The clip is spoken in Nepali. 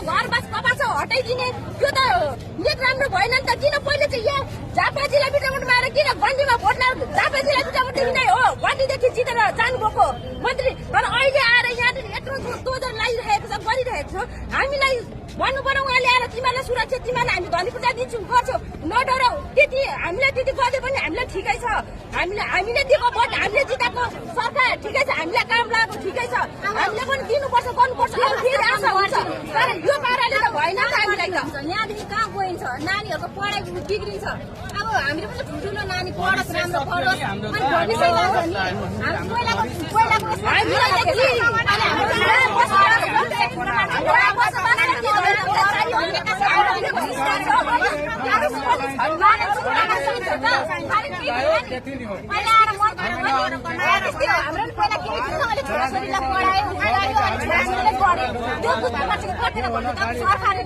घर बस कपास हटाइदिने त्यो त नेट राम्रो भएन नि त। किन पहिले चाहिँ यहाँ झापाजीलाई बिटाउनु मारेर किन गण्डीमा भोट लाएर झापाजीलाई बिटाउनु नै हो, गण्डीदेखि जितेर जानुभएको मन्त्री। तर अहिले आएर यहाँनिर यत्रो तोजन लगाइरहेको छ, गरिरहेको छ। हामीलाई भन्नु पर्यो उहाँले आएर तिमीलाई सुरक्षा, तिमीलाई हामी धनी पूजा दिन्छौँ, गर्छौँ, नडराउ। त्यति हामीलाई त्यति गर्दै पनि हामीलाई ठिकै छ। हामीले दिएको भोट, हामीले जिताएको सरकार ठिकै छ, हामीलाई काम लागेको ठिकै छ। हामीले पनि दिनुपर्छ, गर्नुपर्छ, फेरि आशा हुन्छ। तर यो पाराले त भएन नि त हामीलाई त। यहाँदेखि कहाँ गइन्छ, नानीहरूको पढाइ बिग्रिन्छ। अब हामीले पनि ठुल्ठुलो नानी पढोस्, राम्रो पढोस्, अनि भविष्य लाग्छ नि। सरकारले